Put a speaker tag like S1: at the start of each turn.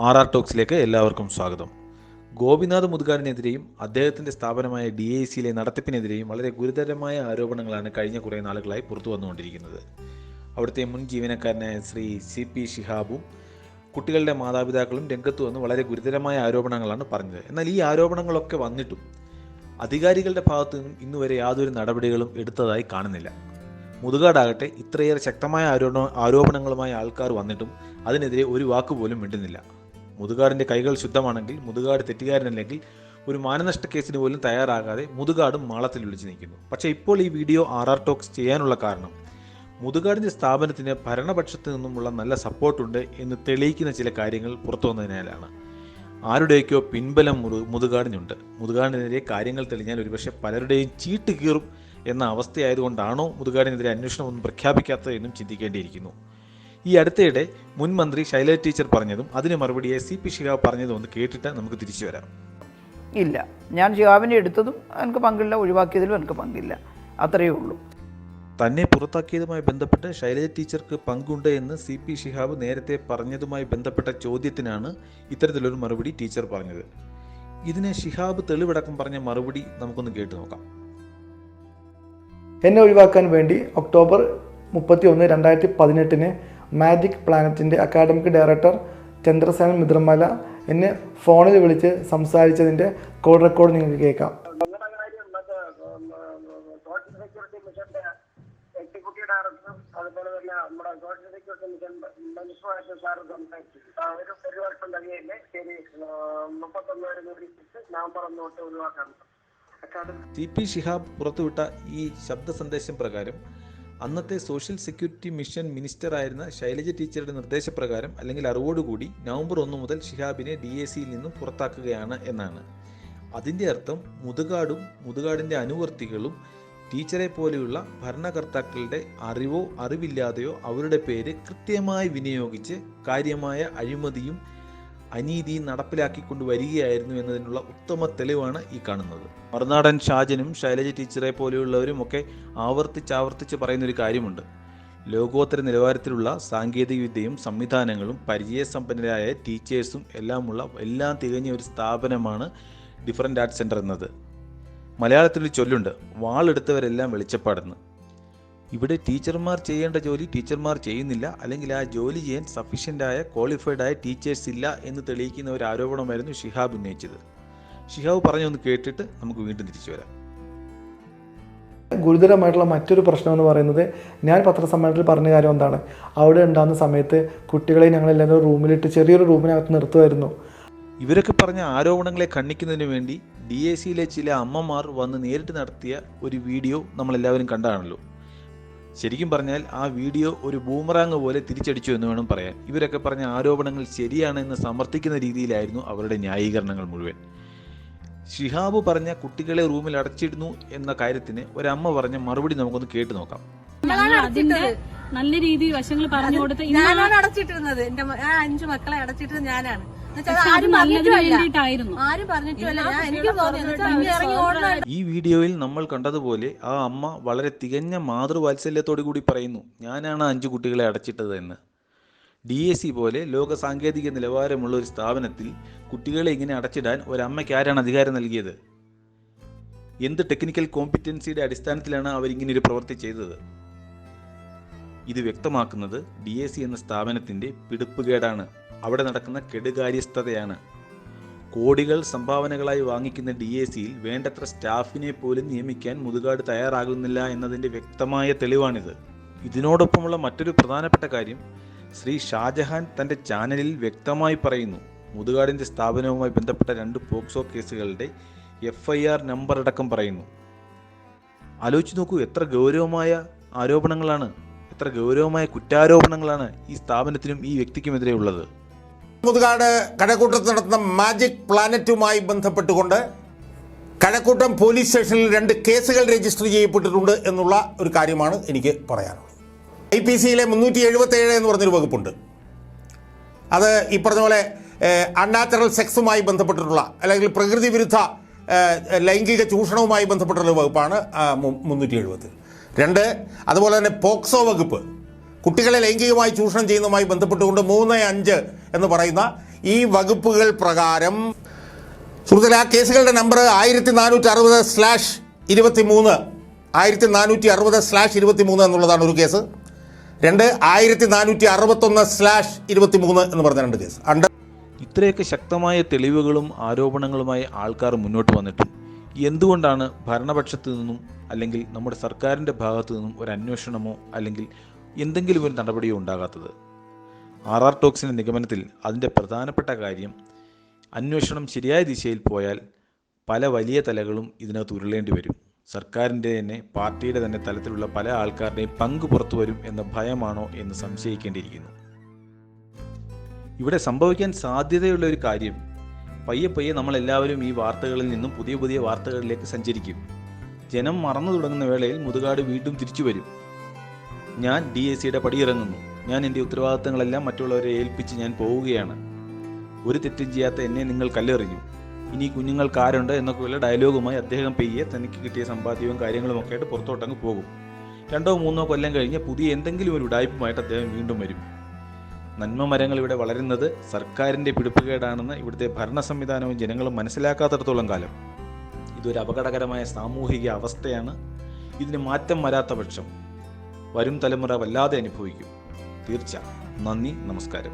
S1: RR ടോക്സിലേക്ക് എല്ലാവർക്കും സ്വാഗതം. ഗോപിനാഥ് മുതുകാടിനെതിരെയും അദ്ദേഹത്തിൻ്റെ സ്ഥാപനമായ DICയിലെ നടത്തിപ്പിനെതിരെയും വളരെ ഗുരുതരമായ ആരോപണങ്ങളാണ് കഴിഞ്ഞ കുറേ നാളുകളായി പുറത്തു വന്നുകൊണ്ടിരിക്കുന്നത്. അവിടുത്തെ മുൻ ജീവനക്കാരനായ ശ്രീ CP ഷിഹാബും കുട്ടികളുടെ മാതാപിതാക്കളും രംഗത്ത് വന്ന് വളരെ ഗുരുതരമായ ആരോപണങ്ങളാണ് പറഞ്ഞത്. എന്നാൽ ഈ ആരോപണങ്ങളൊക്കെ വന്നിട്ടും അധികാരികളുടെ ഭാഗത്തു നിന്നും ഇന്നുവരെ യാതൊരു നടപടികളും എടുത്തതായി കാണുന്നില്ല. മുതുകാടാകട്ടെ ഇത്രയേറെ ശക്തമായ ആരോപണങ്ങളുമായി ആൾക്കാർ വന്നിട്ടും അതിനെതിരെ ഒരു വാക്കുപോലും മിണ്ടുന്നില്ല. മുതുകാടിൻ്റെ കൈകൾ ശുദ്ധമാണെങ്കിൽ, മുതുകാട് തെറ്റുകാരനല്ലെങ്കിൽ ഒരു മാനനഷ്ട കേസിന് പോലും തയ്യാറാകാതെ മുതുകാടും മാളത്തിൽ വിളിച്ചു നിൽക്കുന്നു. പക്ഷേ ഇപ്പോൾ ഈ വീഡിയോ RR ടോക്സ് ചെയ്യാനുള്ള കാരണം മുതുകാടിൻ്റെ സ്ഥാപനത്തിന് ഭരണപക്ഷത്തു നിന്നുമുള്ള നല്ല സപ്പോർട്ടുണ്ട് എന്ന് തെളിയിക്കുന്ന ചില കാര്യങ്ങൾ പുറത്തു വന്നതിനാലാണ്. ആരുടെയൊക്കെയോ പിൻബലം മുതുകാടിനുണ്ട്. മുതുകാടിനെതിരെ കാര്യങ്ങൾ തെളിഞ്ഞാൽ ഒരുപക്ഷെ പലരുടെയും ചീട്ട് കീറും എന്ന അവസ്ഥയായതുകൊണ്ടാണോ മുതുകാടിനെതിരെ അന്വേഷണമൊന്നും പ്രഖ്യാപിക്കാത്തത് എന്നും ചിന്തിക്കേണ്ടിയിരിക്കുന്നു. ഈ അടുത്തിടെ മുൻ മന്ത്രി ശൈലജ ടീച്ചർ പറഞ്ഞതും അതിന് മറുപടിയായി CP ഷിഹാബ് പറഞ്ഞതും ഒന്ന് കേട്ടിട്ട് നമുക്ക് തിരിച്ചു വരാം.
S2: ഇല്ല, ഞാൻ ഷിഹാബിനെ എടുത്തതും എനിക്ക് പങ്കില്ല, ഒഴിവാക്കിയതിലും എനിക്ക് പങ്കില്ല, അത്രയേ ഉള്ളൂ.
S1: തന്നെ പുറത്താക്കിയതുമായി ബന്ധപ്പെട്ട് ശൈലജ ടീച്ചർക്ക് പങ്കുണ്ട് എന്ന് CP ഷിഹാബ് നേരത്തെ പറഞ്ഞതുമായി ബന്ധപ്പെട്ട ചോദ്യത്തിനാണ് ഇത്തരത്തിലൊരു മറുപടി ടീച്ചർ പറഞ്ഞത്. ഇതിന് ഷിഹാബ് തെളിവടക്കം പറഞ്ഞ മറുപടി നമുക്കൊന്ന് കേട്ടു നോക്കാം.
S3: എന്നെ ഒഴിവാക്കാൻ വേണ്ടി ഒക്ടോബർ 31, 2018 മാജിക് പ്ലാനറ്റിൻ്റെ അക്കാഡമിക് ഡയറക്ടർ ചന്ദ്രസേനൻ മിത്രമല എന്നെ ഫോണിൽ വിളിച്ച് സംസാരിച്ചതിൻ്റെ കോൾ റെക്കോർഡ് നിങ്ങൾക്ക് കേൾക്കാം.
S4: എക്സിക്യൂട്ടീവ് ഡയറക്ടറും അതുപോലെ തന്നെ നമ്മുടെ സോഷ്യൽ സെക്യൂരിറ്റി മിഷൻ മിനിസ്റ്ററുമായിട്ട് സാറ് സംസാരിച്ചു. ഒരു വർഷം കഴിയല്ലേ, ശരി 31 വിളിച്ചിട്ട് നവംബർ 1 തൊട്ട് ഒഴിവാക്കാൻ.
S1: CP ഷിഹാബ് പുറത്തുവിട്ട ഈ ശബ്ദ സന്ദേശം പ്രകാരം അന്നത്തെ സോഷ്യൽ സെക്യൂരിറ്റി മിഷൻ മിനിസ്റ്ററായിരുന്ന ശൈലജ ടീച്ചറുടെ നിർദ്ദേശപ്രകാരം അല്ലെങ്കിൽ അറിവോടുകൂടി നവംബർ 1 മുതൽ ഷിഹാബിനെ DICയിൽ നിന്നും പുറത്താക്കുകയാണ് എന്നാണ്. അതിൻ്റെ അർത്ഥം മുതുകാടും മുതുകാടിൻ്റെ അനുവർത്തികളും ടീച്ചറെ പോലെയുള്ള ഭരണകർത്താക്കളുടെ അറിവോ അറിവില്ലാതെയോ അവരുടെ പേര് കൃത്യമായി വിനിയോഗിച്ച് കാര്യമായ അഴിമതിയും അനീതിയും നടപ്പിലാക്കിക്കൊണ്ട് വരികയായിരുന്നു എന്നതിനുള്ള ഉത്തമ തെളിവാണ് ഈ കാണുന്നത്. മറുനാടൻ ഷാജനും ശൈലജ ടീച്ചറെ പോലെയുള്ളവരും ഒക്കെ ആവർത്തിച്ച് പറയുന്നൊരു കാര്യമുണ്ട്. ലോകോത്തര നിലവാരത്തിലുള്ള സാങ്കേതികവിദ്യയും സംവിധാനങ്ങളും പരിചയസമ്പന്നരായ ടീച്ചേഴ്സും എല്ലാം തികഞ്ഞ ഒരു സ്ഥാപനമാണ് ഡിഫറൻറ്റ് ആർട്സ് സെൻറ്റർ എന്നത്. മലയാളത്തിൽ ചൊല്ലുണ്ട്, വാളെടുത്തവരെല്ലാം വെളിച്ചപ്പാടെന്ന്. ഇവിടെ ടീച്ചർമാർ ചെയ്യേണ്ട ജോലി ടീച്ചർമാർ ചെയ്യുന്നില്ല, അല്ലെങ്കിൽ ആ ജോലി ചെയ്യാൻ സഫീഷ്യൻ്റായ ക്വാളിഫൈഡ് ആയ ടീച്ചേഴ്സ് ഇല്ല എന്ന് തെളിയിക്കുന്ന ഒരു ആരോപണമായിരുന്നു ഷിഹാബ് ഉന്നയിച്ചത്. ഷിഹാബ് പറഞ്ഞൊന്ന് കേട്ടിട്ട് നമുക്ക് വീണ്ടും തിരിച്ചു വരാം.
S3: ഗുരുതരമായിട്ടുള്ള മറ്റൊരു പ്രശ്നം എന്ന് പറയുന്നത്, ഞാൻ പത്രസമ്മേളനത്തിൽ പറഞ്ഞ കാര്യം എന്താണ്, അവിടെ ഉണ്ടാകുന്ന സമയത്ത് കുട്ടികളെ ഞങ്ങളെല്ലാവരും റൂമിലിട്ട് ചെറിയൊരു റൂമിനകത്ത് നിർത്തുമായിരുന്നു.
S1: ഇവരൊക്കെ പറഞ്ഞ ആരോപണങ്ങളെ ഖണ്ഡിക്കുന്നതിന് വേണ്ടി DICയിലെ ചില അമ്മമാർ വന്ന് നേരിട്ട് നടത്തിയ ഒരു വീഡിയോ നമ്മളെല്ലാവരും കണ്ടാണല്ലോ. ശരിക്കും പറഞ്ഞാൽ ആ വീഡിയോ ഒരു ബൂമറാങ് പോലെ തിരിച്ചടിച്ചു എന്ന് വേണം പറയാൻ. ഇവരൊക്കെ പറഞ്ഞ ആരോപണങ്ങൾ ശരിയാണ് എന്ന് സമർത്ഥിക്കുന്ന രീതിയിലായിരുന്നു അവരുടെ ന്യായീകരണങ്ങൾ മുഴുവൻ. ഷിഹാബ് പറഞ്ഞ കുട്ടികളെ റൂമിൽ അടച്ചിടുന്നു എന്ന കാര്യത്തിന് ഒരമ്മ പറഞ്ഞ മറുപടി നമുക്കൊന്ന് കേട്ടു നോക്കാം.
S5: നല്ല രീതിയിൽ വശങ്ങൾ പറഞ്ഞു കൊടുത്ത്
S6: ഞാനാണ് അടച്ചിട്ടിരുന്നത്. എന്റെ 5 മക്കളെ അടച്ചിട്ടത് ഞാനാണ്.
S1: ഈ വീഡിയോയിൽ നമ്മൾ കണ്ടതുപോലെ ആ അമ്മ വളരെ തികഞ്ഞ മാതൃവാത്സല്യത്തോടു കൂടി പറയുന്നു, ഞാനാണ് 5 കുട്ടികളെ അടച്ചിട്ടത് എന്ന്. DIC പോലെ ലോക സാങ്കേതിക നിലവാരമുള്ള ഒരു സ്ഥാപനത്തിൽ കുട്ടികളെ ഇങ്ങനെ അടച്ചിടാൻ ഒരമ്മയ്ക്ക് ആരാണ് അധികാരം നൽകിയത്? എന്ത് ടെക്നിക്കൽ കോമ്പിറ്റൻസിയുടെ അടിസ്ഥാനത്തിലാണ് അവരിങ്ങനെ ഒരു പ്രവൃത്തി ചെയ്തത്? ഇത് വ്യക്തമാക്കുന്നത് DIC എന്ന സ്ഥാപനത്തിൻ്റെ പിടിപ്പുകേടാണ്, അവിടെ നടക്കുന്ന കെടുകാര്യസ്ഥതയാണ്. കോടികൾ സംഭാവനകളായി വാങ്ങിക്കുന്ന DICയിൽ വേണ്ടത്ര സ്റ്റാഫിനെ പോലും നിയമിക്കാൻ മുതുകാട് തയ്യാറാകുന്നില്ല എന്നതിൻ്റെ വ്യക്തമായ തെളിവാണിത്. ഇതിനോടൊപ്പമുള്ള മറ്റൊരു പ്രധാനപ്പെട്ട കാര്യം, ശ്രീ ഷാജഹാൻ തൻ്റെ ചാനലിൽ വ്യക്തമായി പറയുന്നു, മുതുകാടിൻ്റെ സ്ഥാപനവുമായി ബന്ധപ്പെട്ട 2 പോക്സോ കേസുകളുടെ FIR നമ്പർ അടക്കം പറയുന്നു. ആലോചിച്ച് നോക്കൂ, എത്ര ഗൗരവമായ ആരോപണങ്ങളാണ്, എത്ര ഗൗരവമായ കുറ്റാരോപണങ്ങളാണ് ഈ സ്ഥാപനത്തിനും ഈ വ്യക്തിക്കുമെതിരെ ഉള്ളത്.
S7: മുതുകാട് കഴക്കൂട്ടത്ത് നടത്തുന്ന മാജിക് പ്ലാനറ്റുമായി ബന്ധപ്പെട്ടുകൊണ്ട് കഴക്കൂട്ടം പോലീസ് സ്റ്റേഷനിൽ 2 കേസുകൾ രജിസ്റ്റർ ചെയ്യപ്പെട്ടിട്ടുണ്ട് എന്നുള്ള ഒരു കാര്യമാണ് എനിക്ക് പറയാനുള്ളത്. IPCയിലെ 377 എന്ന് പറഞ്ഞൊരു വകുപ്പുണ്ട്. അത് ഈ പറഞ്ഞ പോലെ അൺനാച്ചുറൽ സെക്സുമായി ബന്ധപ്പെട്ടിട്ടുള്ള അല്ലെങ്കിൽ പ്രകൃതി വിരുദ്ധ ലൈംഗിക ചൂഷണവുമായി ബന്ധപ്പെട്ടുള്ള വകുപ്പാണ് 370. 2 അതുപോലെ തന്നെ പോക്സോ വകുപ്പ്, കുട്ടികളെ ലൈംഗികമായി ചൂഷണം ചെയ്യുന്നതുമായി ബന്ധപ്പെട്ടുകൊണ്ട് 3, 5 എന്ന് പറയുന്ന ഈ വകുപ്പുകൾ പ്രകാരം സുഹൃത്തുക്കളെ, ആ കേസുകളുടെ നമ്പർ 1460/23 1460/23 എന്നുള്ളതാണ് ഒരു കേസ്. 1461/23 എന്ന് പറഞ്ഞ 2 കേസ്.
S1: ഇത്രയൊക്കെ ശക്തമായ തെളിവുകളും ആരോപണങ്ങളുമായി ആൾക്കാർ മുന്നോട്ട് വന്നിട്ടും എന്തുകൊണ്ടാണ് ഭരണപക്ഷത്തു നിന്നും അല്ലെങ്കിൽ നമ്മുടെ സർക്കാരിൻ്റെ ഭാഗത്തു നിന്നും ഒരു അന്വേഷണമോ അല്ലെങ്കിൽ എന്തെങ്കിലും ഒരു നടപടിയോ ഉണ്ടാകാത്തത്? RR ടോക്സിൻ്റെ നിഗമനത്തിൽ അതിൻ്റെ പ്രധാനപ്പെട്ട കാര്യം, അന്വേഷണം ശരിയായ ദിശയിൽ പോയാൽ പല വലിയ തലകളും ഇതിനകത്ത് ഉരുളേണ്ടി വരും. സർക്കാരിൻ്റെ തന്നെ പാർട്ടിയുടെ തന്നെ തലത്തിലുള്ള പല ആൾക്കാരുടെയും പങ്ക് പുറത്തു വരും എന്ന ഭയമാണോ എന്ന് സംശയിക്കേണ്ടിയിരിക്കുന്നു. ഇവിടെ സംഭവിക്കാൻ സാധ്യതയുള്ള ഒരു കാര്യം, പയ്യെ നമ്മളെല്ലാവരും ഈ വാർത്തകളിൽ നിന്നും പുതിയ പുതിയ വാർത്തകളിലേക്ക് സഞ്ചരിക്കും. ജനം മറന്നു തുടങ്ങുന്ന വേളയിൽ മുതുകാട് വീണ്ടും തിരിച്ചു വരും. ഞാൻ DACയുടെ പടിയിറങ്ങുന്നു, ഞാൻ എൻ്റെ ഉത്തരവാദിത്തങ്ങളെല്ലാം മറ്റുള്ളവരെ ഏൽപ്പിച്ച് ഞാൻ പോവുകയാണ്, ഒരു തെറ്റും ചെയ്യാത്ത എന്നെ നിങ്ങൾ കല്ലെറിഞ്ഞു, ഇനി കുഞ്ഞുങ്ങൾക്ക് ആരുണ്ട് എന്നൊക്കെയുള്ള ഡയലോഗുമായി അദ്ദേഹം പെയ്യെ തനിക്ക് കിട്ടിയ സമ്പാദ്യവും കാര്യങ്ങളും ഒക്കെ ആയിട്ട് പുറത്തോട്ടങ്ങ് പോകും. 2-3 കൊല്ലം കഴിഞ്ഞ് പുതിയ എന്തെങ്കിലും ഒരു ഉടായ്പുമായിട്ട് അദ്ദേഹം വീണ്ടും വരും. നന്മ മരങ്ങൾ ഇവിടെ വളരുന്നത് സർക്കാരിൻ്റെ പിടിപ്പുകേടാണെന്ന് ഇവിടുത്തെ ഭരണ സംവിധാനവും ജനങ്ങളും മനസ്സിലാക്കാത്തിടത്തോളം കാലം ഇതൊരു അപകടകരമായ സാമൂഹിക അവസ്ഥയാണ്. ഇതിന് മാറ്റം വരാത്ത പക്ഷം വരും തലമുറ വല്ലാതെ അനുഭവിക്കും. തീർച്ച. നന്ദി, നമസ്കാരം.